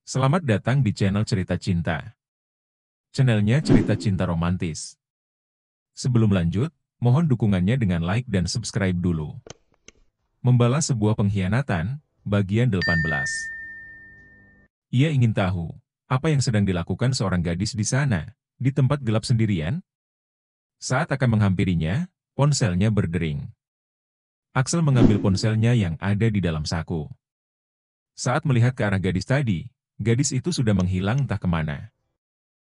Selamat datang di channel Cerita Cinta. Channelnya cerita cinta romantis. Sebelum lanjut, mohon dukungannya dengan like dan subscribe dulu. Membalas sebuah pengkhianatan, bagian 18. Ia ingin tahu, apa yang sedang dilakukan seorang gadis di sana, di tempat gelap sendirian? Saat akan menghampirinya, ponselnya berdering. Axel mengambil ponselnya yang ada di dalam saku. Saat melihat ke arah gadis tadi, gadis itu sudah menghilang entah kemana.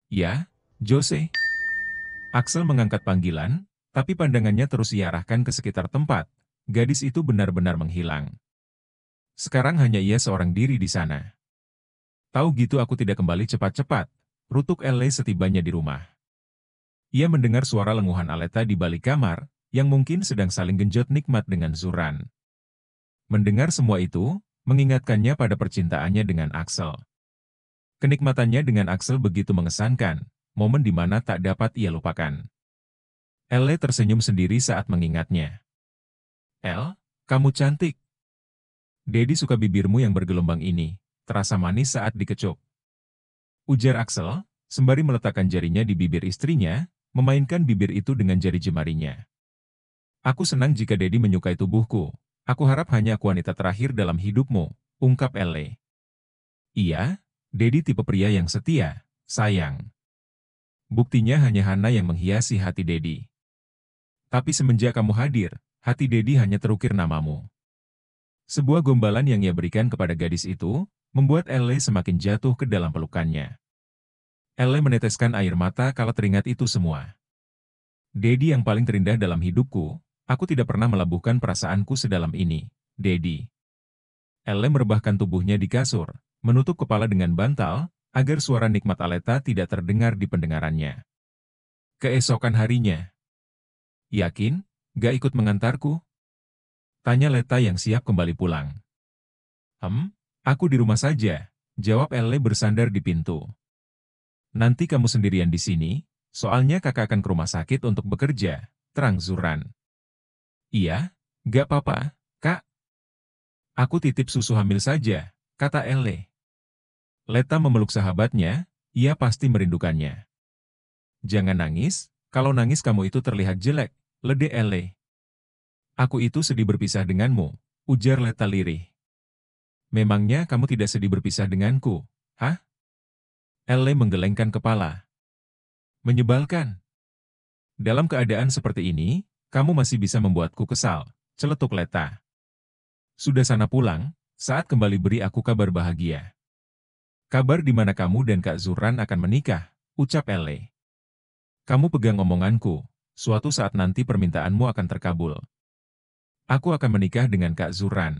Ya, Jose. Axel mengangkat panggilan, tapi pandangannya terus diarahkan ke sekitar tempat. Gadis itu benar-benar menghilang. Sekarang hanya ia seorang diri di sana. Tahu gitu aku tidak kembali cepat-cepat, rutuk Elle setibanya di rumah. Ia mendengar suara lenguhan Aleta di balik kamar, yang mungkin sedang saling genjot nikmat dengan Zuran. Mendengar semua itu, mengingatkannya pada percintaannya dengan Axel. Kenikmatannya dengan Axel begitu mengesankan, momen di mana tak dapat ia lupakan. Elle tersenyum sendiri saat mengingatnya. El, kamu cantik. Dedi suka bibirmu yang bergelombang ini, terasa manis saat dikecup. Ujar Axel, sembari meletakkan jarinya di bibir istrinya, memainkan bibir itu dengan jari jemarinya. Aku senang jika Dedi menyukai tubuhku. Aku harap hanya aku wanita terakhir dalam hidupmu, ungkap Elle. Iya, Dedi tipe pria yang setia, sayang. Buktinya hanya Hana yang menghiasi hati Dedi. Tapi semenjak kamu hadir, hati Dedi hanya terukir namamu. Sebuah gombalan yang ia berikan kepada gadis itu, membuat Elle semakin jatuh ke dalam pelukannya. Elle meneteskan air mata kalau teringat itu semua. Dedi yang paling terindah dalam hidupku, aku tidak pernah melabuhkan perasaanku sedalam ini, Dedi. Elle merebahkan tubuhnya di kasur, menutup kepala dengan bantal, agar suara nikmat Aleta tidak terdengar di pendengarannya. Keesokan harinya. Yakin, gak ikut mengantarku? Tanya Leta yang siap kembali pulang. Aku di rumah saja, jawab Elle bersandar di pintu. Nanti kamu sendirian di sini, soalnya kakak akan ke rumah sakit untuk bekerja, terang Zuran. Iya, gak apa-apa, kak. Aku titip susu hamil saja, kata Elle. Leta memeluk sahabatnya, ia pasti merindukannya. Jangan nangis, kalau nangis kamu itu terlihat jelek, lede Elle. Aku itu sedih berpisah denganmu, ujar Leta lirih. Memangnya kamu tidak sedih berpisah denganku, hah? Elle menggelengkan kepala. Menyebalkan. Dalam keadaan seperti ini, kamu masih bisa membuatku kesal, celetuk Leta. Sudah sana pulang, saat kembali beri aku kabar bahagia. Kabar di mana kamu dan Kak Zuran akan menikah, ucap Elle. Kamu pegang omonganku, suatu saat nanti permintaanmu akan terkabul. Aku akan menikah dengan Kak Zuran.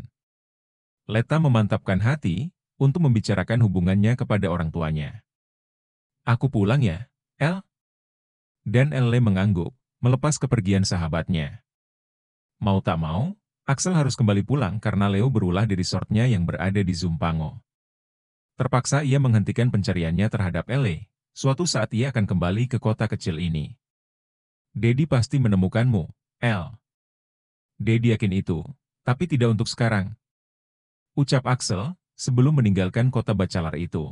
Leta memantapkan hati, untuk membicarakan hubungannya kepada orang tuanya. Aku pulang ya, El? Dan Elle mengangguk, melepas kepergian sahabatnya. Mau tak mau, Axel harus kembali pulang karena Leo berulah di resortnya yang berada di Zumpango. Terpaksa ia menghentikan pencariannya terhadap Elle, suatu saat ia akan kembali ke kota kecil ini. Dedi pasti menemukanmu, El. Dedi yakin itu, tapi tidak untuk sekarang. Ucap Axel, sebelum meninggalkan kota Bacalar itu.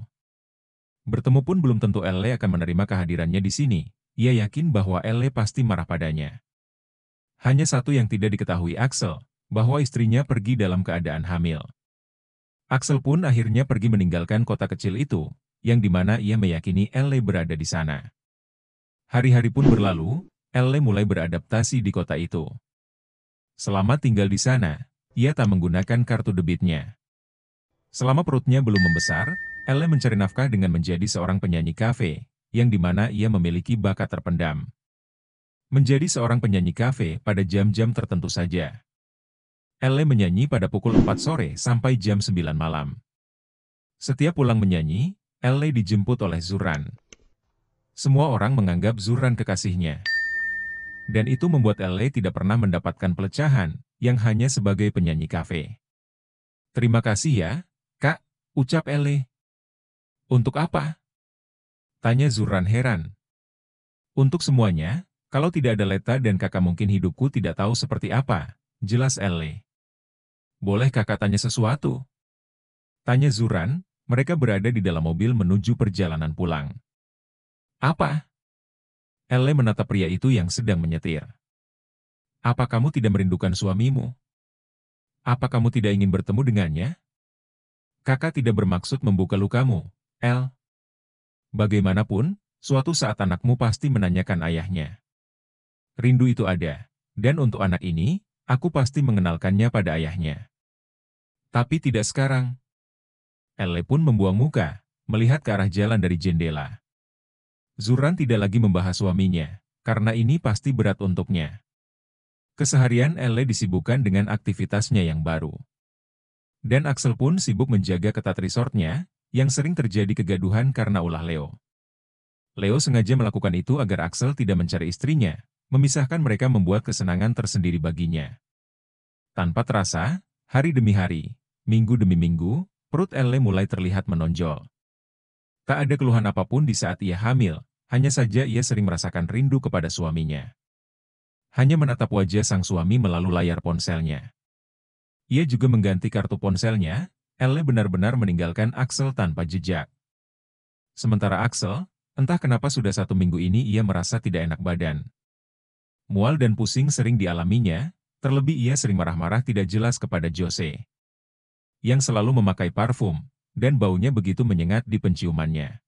Bertemu pun belum tentu Elle akan menerima kehadirannya di sini. Ia yakin bahwa Elle pasti marah padanya. Hanya satu yang tidak diketahui Axel, bahwa istrinya pergi dalam keadaan hamil. Axel pun akhirnya pergi meninggalkan kota kecil itu, yang dimana ia meyakini Elle berada di sana. Hari-hari pun berlalu, Elle mulai beradaptasi di kota itu. Selama tinggal di sana, ia tak menggunakan kartu debitnya. Selama perutnya belum membesar, Elle mencari nafkah dengan menjadi seorang penyanyi kafe, yang dimana ia memiliki bakat terpendam. Menjadi seorang penyanyi kafe pada jam-jam tertentu saja. Elle menyanyi pada pukul 4 sore sampai jam 9 malam. Setiap pulang menyanyi, Elle dijemput oleh Zuran. Semua orang menganggap Zuran kekasihnya. Dan itu membuat Elle tidak pernah mendapatkan pelecahan, yang hanya sebagai penyanyi kafe. Terima kasih ya, Kak, ucap Elle. Untuk apa? Tanya Zuran heran. Untuk semuanya, kalau tidak ada Leta dan kakak mungkin hidupku tidak tahu seperti apa, jelas Elle. Boleh kakak tanya sesuatu? Tanya Zuran, mereka berada di dalam mobil menuju perjalanan pulang. Apa? Elle menatap pria itu yang sedang menyetir. Apa kamu tidak merindukan suamimu? Apa kamu tidak ingin bertemu dengannya? Kakak tidak bermaksud membuka lukamu, Elle. Bagaimanapun, suatu saat anakmu pasti menanyakan ayahnya. Rindu itu ada, dan untuk anak ini, aku pasti mengenalkannya pada ayahnya. Tapi tidak sekarang. Elle pun membuang muka, melihat ke arah jalan dari jendela. Zuran tidak lagi membahas suaminya, karena ini pasti berat untuknya. Keseharian Elle disibukkan dengan aktivitasnya yang baru. Dan Axel pun sibuk menjaga ketat resortnya, yang sering terjadi kegaduhan karena ulah Leo. Leo sengaja melakukan itu agar Axel tidak mencari istrinya, memisahkan mereka membuat kesenangan tersendiri baginya. Tanpa terasa, hari demi hari, minggu demi minggu, perut Elle mulai terlihat menonjol. Tak ada keluhan apapun di saat ia hamil, hanya saja ia sering merasakan rindu kepada suaminya. Hanya menatap wajah sang suami melalui layar ponselnya. Ia juga mengganti kartu ponselnya, Elle benar-benar meninggalkan Axel tanpa jejak. Sementara Axel, entah kenapa sudah 1 minggu ini ia merasa tidak enak badan. Mual dan pusing sering dialaminya, terlebih ia sering marah-marah tidak jelas kepada Jose, yang selalu memakai parfum, dan baunya begitu menyengat di penciumannya.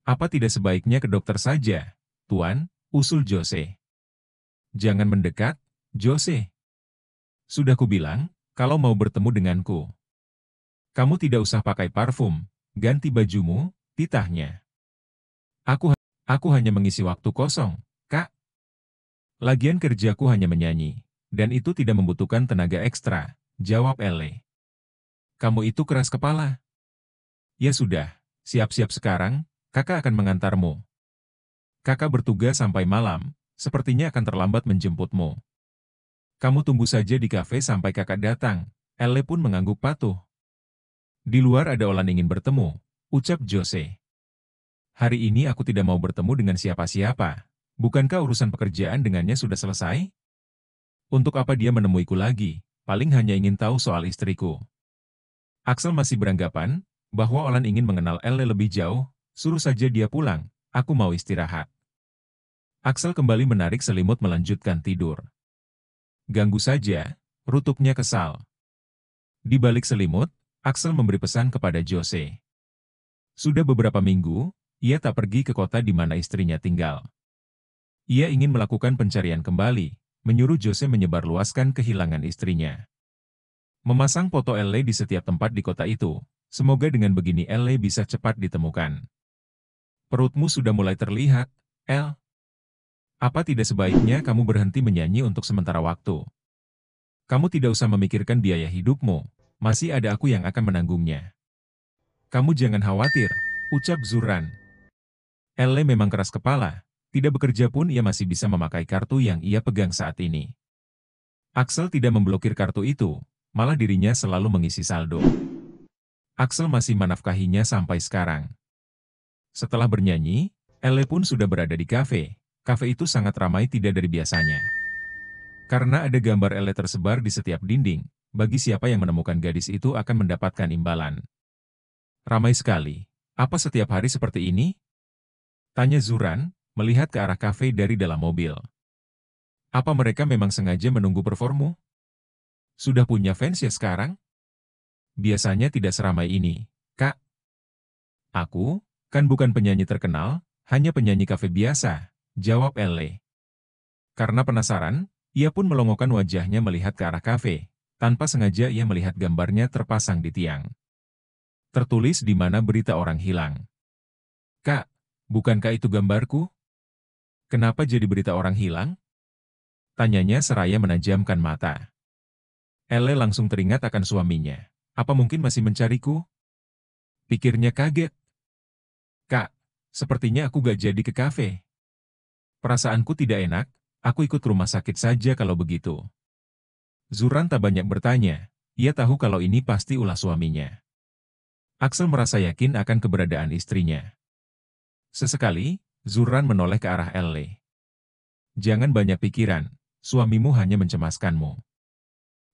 Apa tidak sebaiknya ke dokter saja, Tuan, usul Jose. Jangan mendekat, Jose. Sudah kubilang, kalau mau bertemu denganku, kamu tidak usah pakai parfum, ganti bajumu, titahnya. Aku hanya mengisi waktu kosong, Kak. Lagian kerjaku hanya menyanyi, dan itu tidak membutuhkan tenaga ekstra, jawab Elle. Kamu itu keras kepala. Ya sudah, siap-siap sekarang, kakak akan mengantarmu. Kakak bertugas sampai malam, sepertinya akan terlambat menjemputmu. Kamu tunggu saja di kafe sampai kakak datang, Elle pun mengangguk patuh. Di luar ada orang ingin bertemu, ucap Jose. Hari ini aku tidak mau bertemu dengan siapa-siapa. Bukankah urusan pekerjaan dengannya sudah selesai? Untuk apa dia menemuiku lagi? Paling hanya ingin tahu soal istriku. Axel masih beranggapan bahwa Olan ingin mengenal Elle lebih jauh, suruh saja dia pulang, aku mau istirahat. Axel kembali menarik selimut melanjutkan tidur. Ganggu saja, rutuknya kesal. Di balik selimut, Axel memberi pesan kepada Jose. Sudah beberapa minggu, ia tak pergi ke kota di mana istrinya tinggal. Ia ingin melakukan pencarian kembali, menyuruh Jose menyebarluaskan kehilangan istrinya. Memasang foto Elle di setiap tempat di kota itu, semoga dengan begini Elle bisa cepat ditemukan. Perutmu sudah mulai terlihat, Elle. Apa tidak sebaiknya kamu berhenti menyanyi untuk sementara waktu? Kamu tidak usah memikirkan biaya hidupmu, masih ada aku yang akan menanggungnya. Kamu jangan khawatir, ucap Zuran. Elle memang keras kepala, tidak bekerja pun ia masih bisa memakai kartu yang ia pegang saat ini. Axel tidak memblokir kartu itu, malah dirinya selalu mengisi saldo. Axel masih menafkahinya sampai sekarang. Setelah bernyanyi, Elle pun sudah berada di kafe. Kafe itu sangat ramai tidak dari biasanya. Karena ada gambar Elle tersebar di setiap dinding, bagi siapa yang menemukan gadis itu akan mendapatkan imbalan. Ramai sekali. Apa setiap hari seperti ini? Tanya Zuran, melihat ke arah kafe dari dalam mobil. Apa mereka memang sengaja menunggu performu? Sudah punya fans ya sekarang? Biasanya tidak seramai ini, Kak. Aku, kan bukan penyanyi terkenal, hanya penyanyi kafe biasa, jawab Elle. Karena penasaran, ia pun melongokkan wajahnya melihat ke arah kafe. Tanpa sengaja ia melihat gambarnya terpasang di tiang. Tertulis di mana berita orang hilang. Kak, bukankah itu gambarku? Kenapa jadi berita orang hilang? Tanyanya seraya menajamkan mata. Elle langsung teringat akan suaminya. Apa mungkin masih mencariku? Pikirnya kaget. Kak, sepertinya aku gak jadi ke kafe. Perasaanku tidak enak, aku ikut rumah sakit saja kalau begitu. Zuran tak banyak bertanya, ia tahu kalau ini pasti ulah suaminya. Axel merasa yakin akan keberadaan istrinya. Sesekali, Zuran menoleh ke arah Elle. Jangan banyak pikiran, suamimu hanya mencemaskanmu.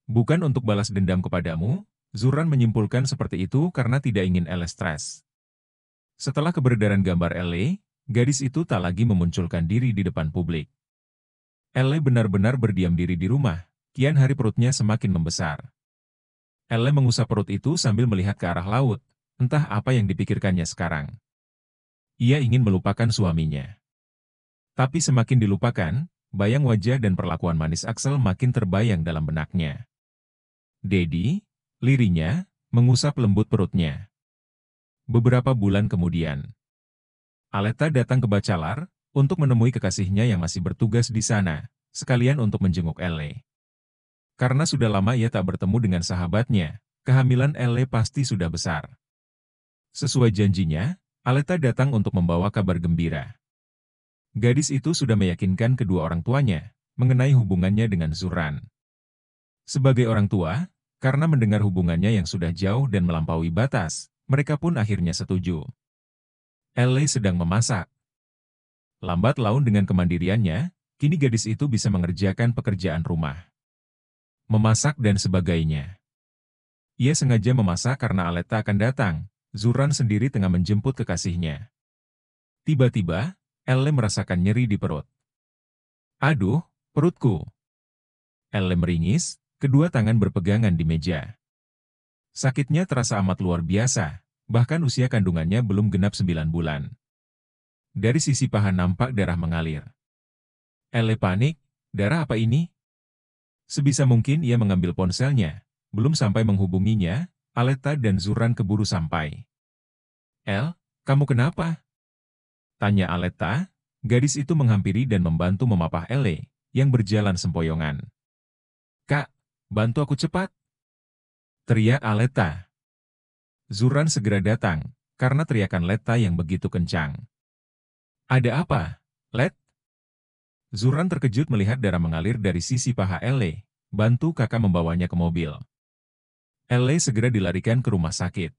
Bukan untuk balas dendam kepadamu, Zuran menyimpulkan seperti itu karena tidak ingin Elle stres. Setelah keberedaran gambar Elle, gadis itu tak lagi memunculkan diri di depan publik. Elle benar-benar berdiam diri di rumah, kian hari perutnya semakin membesar. Elle mengusap perut itu sambil melihat ke arah laut, entah apa yang dipikirkannya sekarang. Ia ingin melupakan suaminya. Tapi semakin dilupakan, bayang wajah dan perlakuan manis Axel makin terbayang dalam benaknya. Dedi, lirinya, mengusap lembut perutnya. Beberapa bulan kemudian, Aletta datang ke Bacalar untuk menemui kekasihnya yang masih bertugas di sana, sekalian untuk menjenguk Elle. Karena sudah lama ia tak bertemu dengan sahabatnya, kehamilan Elle pasti sudah besar. Sesuai janjinya, Aletta datang untuk membawa kabar gembira. Gadis itu sudah meyakinkan kedua orang tuanya mengenai hubungannya dengan Zuran. Sebagai orang tua, karena mendengar hubungannya yang sudah jauh dan melampaui batas, mereka pun akhirnya setuju. Elle sedang memasak. Lambat laun dengan kemandiriannya, kini gadis itu bisa mengerjakan pekerjaan rumah. Memasak dan sebagainya. Ia sengaja memasak karena Aletta akan datang, Zuran sendiri tengah menjemput kekasihnya. Tiba-tiba, Elle merasakan nyeri di perut. Aduh, perutku. Elle meringis, kedua tangan berpegangan di meja. Sakitnya terasa amat luar biasa, bahkan usia kandungannya belum genap 9 bulan. Dari sisi paha nampak darah mengalir. Elle panik, darah apa ini? Sebisa mungkin ia mengambil ponselnya, belum sampai menghubunginya, Aletta dan Zuran keburu sampai. "Elle, kamu kenapa?" tanya Aletta, gadis itu menghampiri dan membantu memapah Elle, yang berjalan sempoyongan. "Kak, bantu aku cepat!" teriak Aletta. Zuran segera datang, karena teriakan Letta yang begitu kencang. "Ada apa, Let?" Zuran terkejut melihat darah mengalir dari sisi paha Elle, bantu kakak membawanya ke mobil. Elle segera dilarikan ke rumah sakit.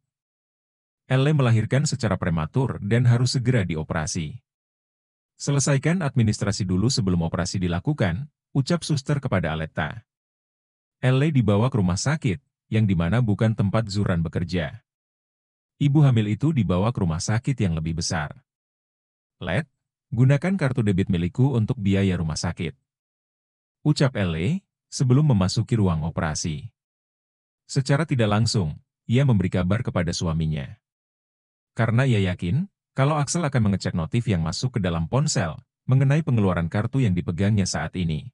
Elle melahirkan secara prematur dan harus segera dioperasi. "Selesaikan administrasi dulu sebelum operasi dilakukan," ucap suster kepada Aletta. Elle dibawa ke rumah sakit, yang dimana bukan tempat Zuran bekerja. Ibu hamil itu dibawa ke rumah sakit yang lebih besar. "Let, gunakan kartu debit milikku untuk biaya rumah sakit," ucap Elle, sebelum memasuki ruang operasi. Secara tidak langsung, ia memberi kabar kepada suaminya. Karena ia yakin, kalau Axel akan mengecek notif yang masuk ke dalam ponsel, mengenai pengeluaran kartu yang dipegangnya saat ini.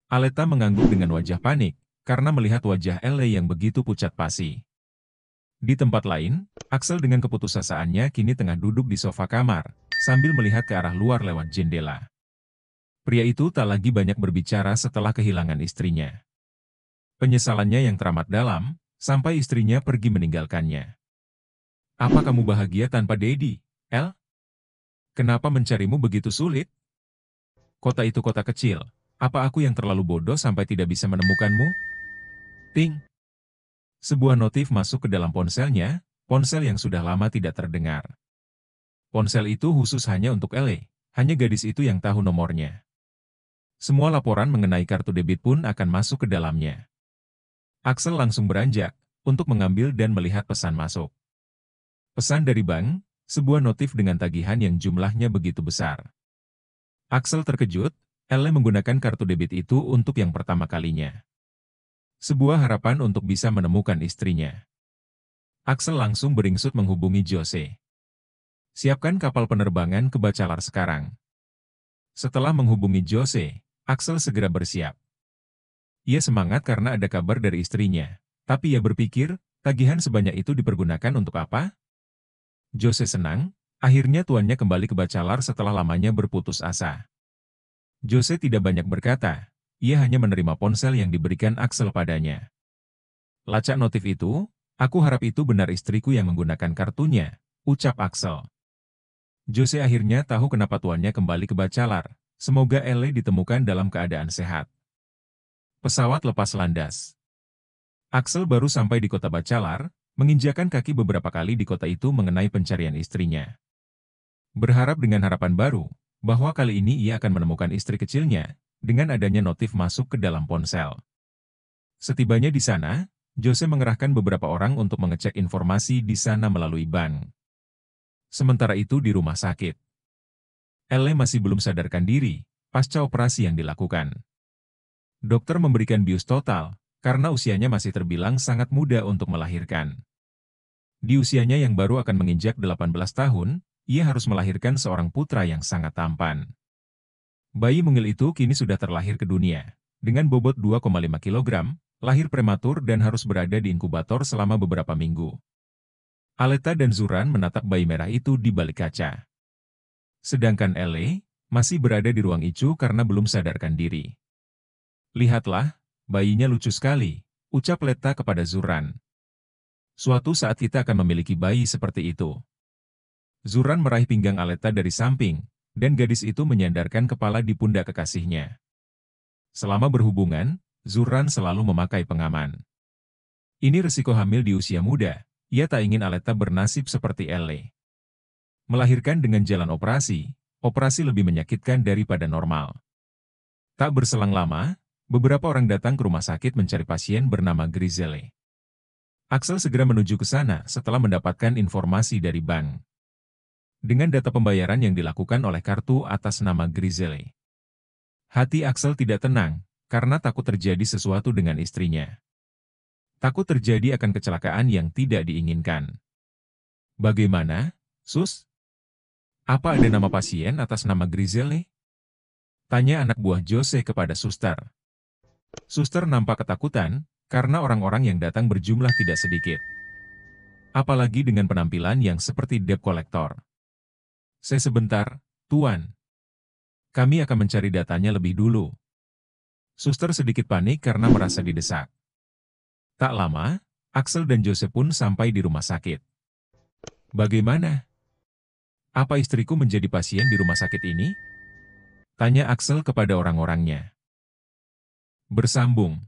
Aletta mengangguk dengan wajah panik, karena melihat wajah Elle yang begitu pucat pasi. Di tempat lain, Axel dengan keputusasaannya kini tengah duduk di sofa kamar, sambil melihat ke arah luar lewat jendela. Pria itu tak lagi banyak berbicara setelah kehilangan istrinya. Penyesalannya yang teramat dalam, sampai istrinya pergi meninggalkannya. "Apa kamu bahagia tanpa Dedi, Elle? Kenapa mencarimu begitu sulit? Kota itu kota kecil, apa aku yang terlalu bodoh sampai tidak bisa menemukanmu?" Ting! Sebuah notif masuk ke dalam ponselnya, ponsel yang sudah lama tidak terdengar. Ponsel itu khusus hanya untuk Elle, hanya gadis itu yang tahu nomornya. Semua laporan mengenai kartu debit pun akan masuk ke dalamnya. Axel langsung beranjak, untuk mengambil dan melihat pesan masuk. Pesan dari bank, sebuah notif dengan tagihan yang jumlahnya begitu besar. Axel terkejut, Elle menggunakan kartu debit itu untuk yang pertama kalinya. Sebuah harapan untuk bisa menemukan istrinya. Axel langsung beringsut menghubungi Jose. "Siapkan kapal penerbangan ke Bacalar sekarang." Setelah menghubungi Jose, Axel segera bersiap. Ia semangat karena ada kabar dari istrinya, tapi ia berpikir, tagihan sebanyak itu dipergunakan untuk apa? Jose senang, akhirnya tuannya kembali ke Bacalar setelah lamanya berputus asa. Jose tidak banyak berkata, ia hanya menerima ponsel yang diberikan Axel padanya. "Lacak notif itu, aku harap itu benar istriku yang menggunakan kartunya," ucap Axel. Jose akhirnya tahu kenapa tuannya kembali ke Bacalar, semoga Elle ditemukan dalam keadaan sehat. Pesawat lepas landas. Axel baru sampai di kota Bacalar, menginjakan kaki beberapa kali di kota itu mengenai pencarian istrinya. Berharap dengan harapan baru, bahwa kali ini ia akan menemukan istri kecilnya, dengan adanya notif masuk ke dalam ponsel. Setibanya di sana, Jose mengerahkan beberapa orang untuk mengecek informasi di sana melalui bank. Sementara itu di rumah sakit, Elle masih belum sadarkan diri pasca operasi yang dilakukan. Dokter memberikan bius total karena usianya masih terbilang sangat muda untuk melahirkan. Di usianya yang baru akan menginjak 18 tahun, ia harus melahirkan seorang putra yang sangat tampan. Bayi mungil itu kini sudah terlahir ke dunia. Dengan bobot 2,5 kg, lahir prematur dan harus berada di inkubator selama beberapa minggu. Aleta dan Zuran menatap bayi merah itu di balik kaca. Sedangkan Elle masih berada di ruang ICU karena belum sadarkan diri. Lihatlah, bayinya lucu sekali, ucap Leta kepada Zuran. Suatu saat kita akan memiliki bayi seperti itu. Zuran meraih pinggang Aleta dari samping, dan gadis itu menyandarkan kepala di pundak kekasihnya. Selama berhubungan, Zuran selalu memakai pengaman. Ini risiko hamil di usia muda. Ia tak ingin Aleta bernasib seperti Elle. Melahirkan dengan jalan operasi lebih menyakitkan daripada normal. Tak berselang lama, beberapa orang datang ke rumah sakit mencari pasien bernama Griselle. Axel segera menuju ke sana setelah mendapatkan informasi dari bank. Dengan data pembayaran yang dilakukan oleh kartu atas nama Griselle. Hati Axel tidak tenang, karena takut terjadi sesuatu dengan istrinya. Takut terjadi akan kecelakaan yang tidak diinginkan. Bagaimana, Sus? Apa ada nama pasien atas nama Griselle? Tanya anak buah Jose kepada suster. Suster nampak ketakutan, karena orang-orang yang datang berjumlah tidak sedikit. Apalagi dengan penampilan yang seperti debt collector. Sebentar, Tuan. Kami akan mencari datanya lebih dulu. Suster sedikit panik karena merasa didesak. Tak lama, Axel dan Jose pun sampai di rumah sakit. Bagaimana? Apa istriku menjadi pasien di rumah sakit ini? Tanya Axel kepada orang-orangnya. Bersambung.